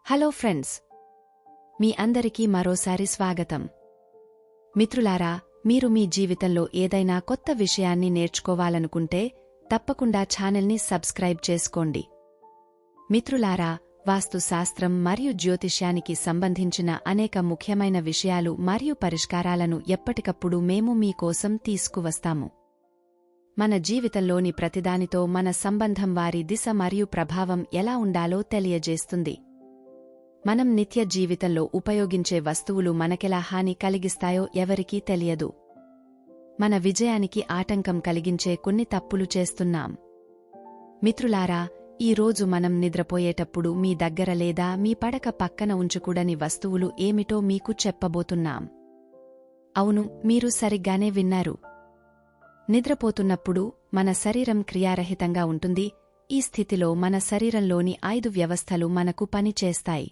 Hello friends, మీ అందరికీ మరోసారి స్వాగతం. మిత్రులారా, మీరు మీ జీవితంలో ఏదైనా కొత్త విషయాన్ని నేర్చుకోవాలనుకుంటే తప్పకుండా ఛానల్ని సబ్స్క్రైబ్ చేసుకోండి. మిత్రులారా, వాస్తుశాస్త్రం మరియు జ్యోతిష్యానికి సంబంధించిన అనేక ముఖ్యమైన విషయాలు మరియు పరిష్కారాలను ఎప్పటికప్పుడు మేము మీకోసం తీసుకువస్తాము. మన జీవితంలోని ప్రతిదానితో మన సంబంధం వారి దిశ మరియు ప్రభావం ఎలా ఉండాలో తెలియజేస్తుంది. మనం నిత్య జీవితంలో ఉపయోగించే వస్తువులు మనకెలా హాని కలిగిస్తాయో ఎవరికీ తెలియదు. మన విజయానికి ఆటంకం కలిగించే కొన్ని తప్పులు చేస్తున్నాం. మిత్రులారా, ఈ రోజు మనం నిద్రపోయేటప్పుడు మీ దగ్గర లేదా మీ పడక పక్కన ఉంచకూడని వస్తువులు ఏమిటో మీకు చెప్పబోతున్నాం. అవును, మీరు సరిగ్గానే విన్నారు. నిద్రపోతున్నప్పుడు మన శరీరం క్రియారహితంగా ఉంటుంది. ఈ స్థితిలో మన శరీరంలోని 5 వ్యవస్థలు మనకు పనిచేస్తాయి.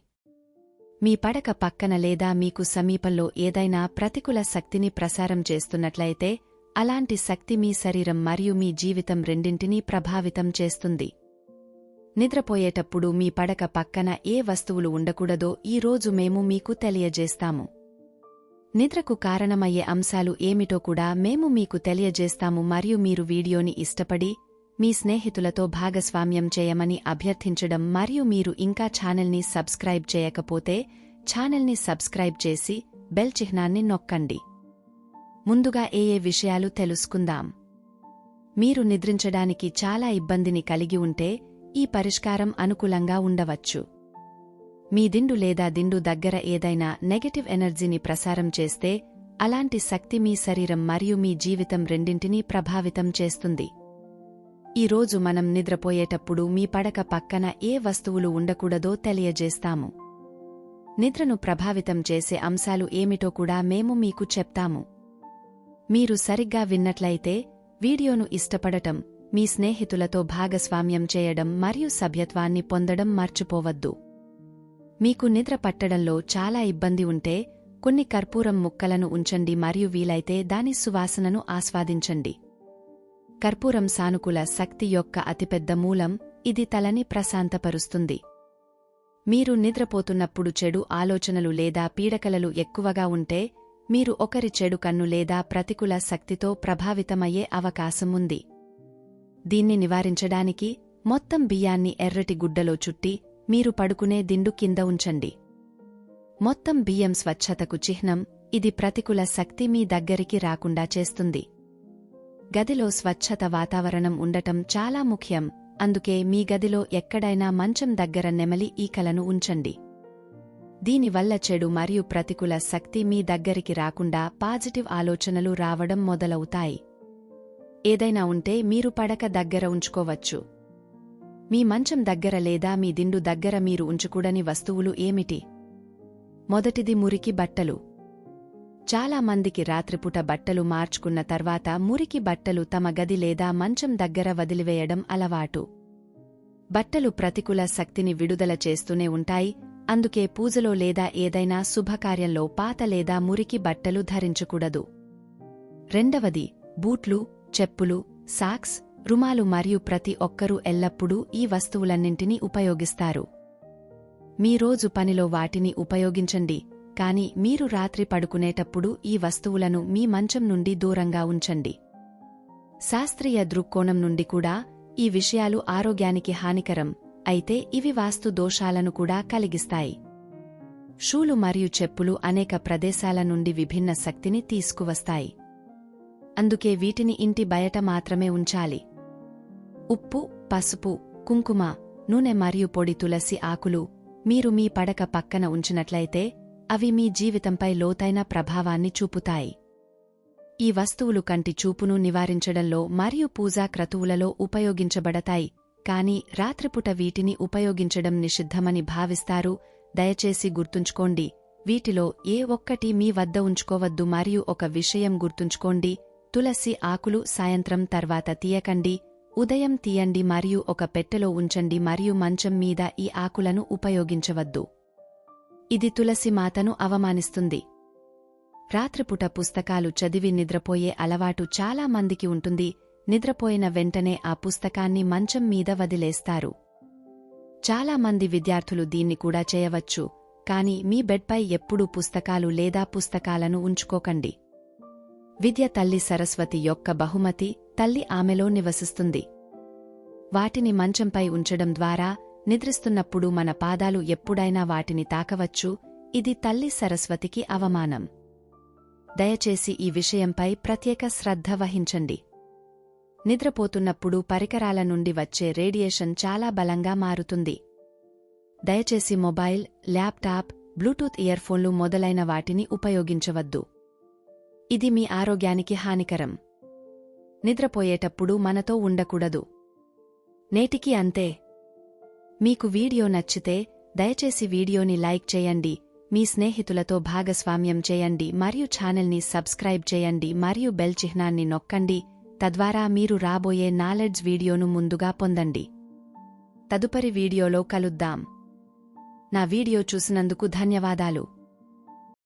మీ పడక పక్కన లేదా మీకు సమీపంలో ఏదైనా ప్రతికూల శక్తిని ప్రసారం చేస్తున్నట్లయితే అలాంటి శక్తి మీ శరీరం మరియు మీ జీవితం రెండింటినీ ప్రభావితం చేస్తుంది. నిద్రపోయేటప్పుడు మీ పడక పక్కన ఏ వస్తువులు ఉండకూడదో ఈ రోజు మేము మీకు తెలియజేస్తాము. నిద్రకు కారణమయ్యే అంశాలు ఏమిటో కూడా మేము మీకు తెలియజేస్తాము. మరియు మీరు వీడియోని ఇష్టపడి మీ స్నేహితులతో భాగస్వామ్యం చేయమని అభ్యర్థించడం మరియు మీరు ఇంకా ఛానల్ని సబ్స్క్రైబ్ చేయకపోతే ఛానల్ని సబ్స్క్రైబ్ చేసి బెల్ చిహ్నాన్ని నొక్కండి. ముందుగా ఏ విషయాలు తెలుసుకుందాం. మీరు నిద్రించడానికి చాలా ఇబ్బందిని కలిగి ఉంటే ఈ పరిష్కారం అనుకూలంగా ఉండవచ్చు. మీ దిండు లేదా దిండు దగ్గర ఏదైనా నెగటివ్ ఎనర్జీని ప్రసారం చేస్తే అలాంటి శక్తి మీ శరీరం మరియు మీ జీవితం రెండింటినీ ప్రభావితం చేస్తుంది. ఈ రోజు మనం నిద్రపోయేటప్పుడు మీ పడక పక్కన ఏ వస్తువులు ఉండకూడదో తెలియజేస్తాము. నిద్రను ప్రభావితం చేసే అంశాలు ఏమిటో కూడా మేము మీకు చెప్తాము. మీరు సరిగ్గా విన్నట్లయితే వీడియోను ఇష్టపడటం, మీ స్నేహితులతో భాగస్వామ్యం చేయడం మరియు సభ్యత్వాన్ని పొందడం మర్చిపోవద్దు. మీకు నిద్ర పట్టడంలో చాలా ఇబ్బంది ఉంటే కొన్ని కర్పూరం ముక్కలను ఉంచండి మరియు వీలైతే దాని సువాసనను ఆస్వాదించండి. కర్పూరం సానుకూల శక్తి యొక్క అతిపెద్ద మూలం. ఇది తలని ప్రశాంతపరుస్తుంది. మీరు నిద్రపోతున్నప్పుడు చెడు ఆలోచనలు లేదా పీడకలలు ఎక్కువగా ఉంటే మీరు ఒకరి చెడు కన్ను లేదా ప్రతికూల శక్తితో ప్రభావితమయ్యే అవకాశం ఉంది. దీన్ని నివారించడానికి మొత్తం బియ్యాన్ని ఎర్రటి గుడ్డలో చుట్టి మీరు పడుకునే దిండు కింద ఉంచండి. మొత్తం బియ్యం స్వచ్ఛతకు చిహ్నం. ఇది ప్రతికూల శక్తి మీ దగ్గరికి రాకుండా చేస్తుంది. గదిలో స్వచ్ఛత వాతావరణం ఉండటం చాలా ముఖ్యం. అందుకే మీ గదిలో ఎక్కడైనా మంచం దగ్గర నెమలి ఈకలను ఉంచండి. దీనివల్ల చెడు మరియు ప్రతికూల శక్తి మీ దగ్గరికి రాకుండా పాజిటివ్ ఆలోచనలు రావడం మొదలవుతాయి. ఏదైనా ఉంటే మీరు పడక దగ్గర ఉంచుకోవచ్చు. మీ మంచం దగ్గర లేదా మీ దిండు దగ్గర మీరు ఉంచకూడని వస్తువులు ఏమిటి? మొదటిది మురికి బట్టలు. చాలా మందికి రాత్రిపూట బట్టలు మార్చుకున్న తర్వాత మురికి బట్టలు తమ గది లేదా మంచం దగ్గర వదిలివేయడం అలవాటు. బట్టలు ప్రతికూల శక్తిని విడుదల చేస్తూనే ఉంటాయి. అందుకే పూజలో లేదా ఏదైనా శుభకార్యంలో పాత లేదా మురికి బట్టలు ధరించకూడదు. రెండవది బూట్లు, చెప్పులు, సాక్స్, రుమాలు మరియు ప్రతి ఒక్కరూ ఎల్లప్పుడూ ఈ వస్తువులన్నింటినీ ఉపయోగిస్తారు. మీ రోజు పనిలో వాటిని ఉపయోగించండి, కానీ మీరు రాత్రి పడుకునేటప్పుడు ఈ వస్తువులను మీ మంచం నుండి దూరంగా ఉంచండి. శాస్త్రీయ దృక్కోణం నుండి కూడా ఈ విషయాలు ఆరోగ్యానికి హానికరం. అయితే ఇవి వాస్తు దోషాలను కూడా కలిగిస్తాయి. షూలు మరియు చెప్పులు అనేక ప్రదేశాల నుండి విభిన్న శక్తిని తీసుకువస్తాయి. అందుకే వీటిని ఇంటి బయట మాత్రమే ఉంచాలి. ఉప్పు, పసుపు, కుంకుమ, నూనె మరియు పొడి తులసి ఆకులు మీరు మీ పడక పక్కన ఉంచినట్లయితే అవి మీ జీవితంపై లోతైన ప్రభావాన్ని చూపుతాయి. ఈ వస్తువులు కంటి చూపును నివారించడంలో మరియు పూజా క్రతువులలో ఉపయోగించబడతాయి. కానీ రాత్రిపూట వీటిని ఉపయోగించడం నిషిద్ధమని భావిస్తారు. దయచేసి గుర్తుంచుకోండి, వీటిలో ఏ ఒక్కటి మీ వద్ద ఉంచుకోవద్దు. మరియు ఒక విషయం గుర్తుంచుకోండి, తులసి ఆకులు సాయంత్రం తర్వాత తీయకండి, ఉదయం తీయండి మరియు ఒక పెట్టెలో ఉంచండి మరియు మంచం మీద ఈ ఆకులను ఉపయోగించవద్దు. ఇది తులసి మాతను అవమానిస్తుంది. రాత్రిపూట పుస్తకాలు చదివి నిద్రపోయే అలవాటు చాలా మందికి ఉంటుంది. నిద్రపోయిన వెంటనే ఆ పుస్తకాన్ని మంచం మీద వదిలేస్తారు. చాలా మంది విద్యార్థులు దీన్ని కూడా చేయవచ్చు, కాని మీ బెడ్పై ఎప్పుడూ పుస్తకాలు లేదా పుస్తకాలను ఉంచుకోకండి. విద్య తల్లి సరస్వతి యొక్క బహుమతి, తల్లి ఆమెలో నివసిస్తుంది. వాటిని మంచంపై ఉంచడం ద్వారా నిద్రిస్తున్నప్పుడు మన పాదాలు ఎప్పుడైనా వాటిని తాకవచ్చు, ఇది తల్లి సరస్వతికి అవమానం. దయచేసి ఈ విషయంపై ప్రత్యేక శ్రద్ధ వహించండి. నిద్రపోతున్నప్పుడు పరికరాల నుండి వచ్చే రేడియేషన్ చాలా బలంగా మారుతుంది. దయచేసి మొబైల్, ల్యాప్టాప్, బ్లూటూత్ ఇయర్ఫోన్లు మొదలైన వాటిని ఉపయోగించవద్దు. ఇది మీ ఆరోగ్యానికి హానికరం. నిద్రపోయేటప్పుడు మనతో ఉండకూడదు. నేటికి అంతే. మీకు వీడియో నచ్చితే దయచేసి వీడియోని లైక్ చేయండి, మీ స్నేహితులతో భాగస్వామ్యం చేయండి మరియు ఛానల్ని సబ్స్క్రైబ్ చేయండి మరియు బెల్ చిహ్నాన్ని నొక్కండి, తద్వారా మీరు రాబోయే నాలెడ్జ్ వీడియోను ముందుగా పొందండి. తదుపరి వీడియోలో కలుద్దాం. నా వీడియో చూసినందుకు ధన్యవాదాలు.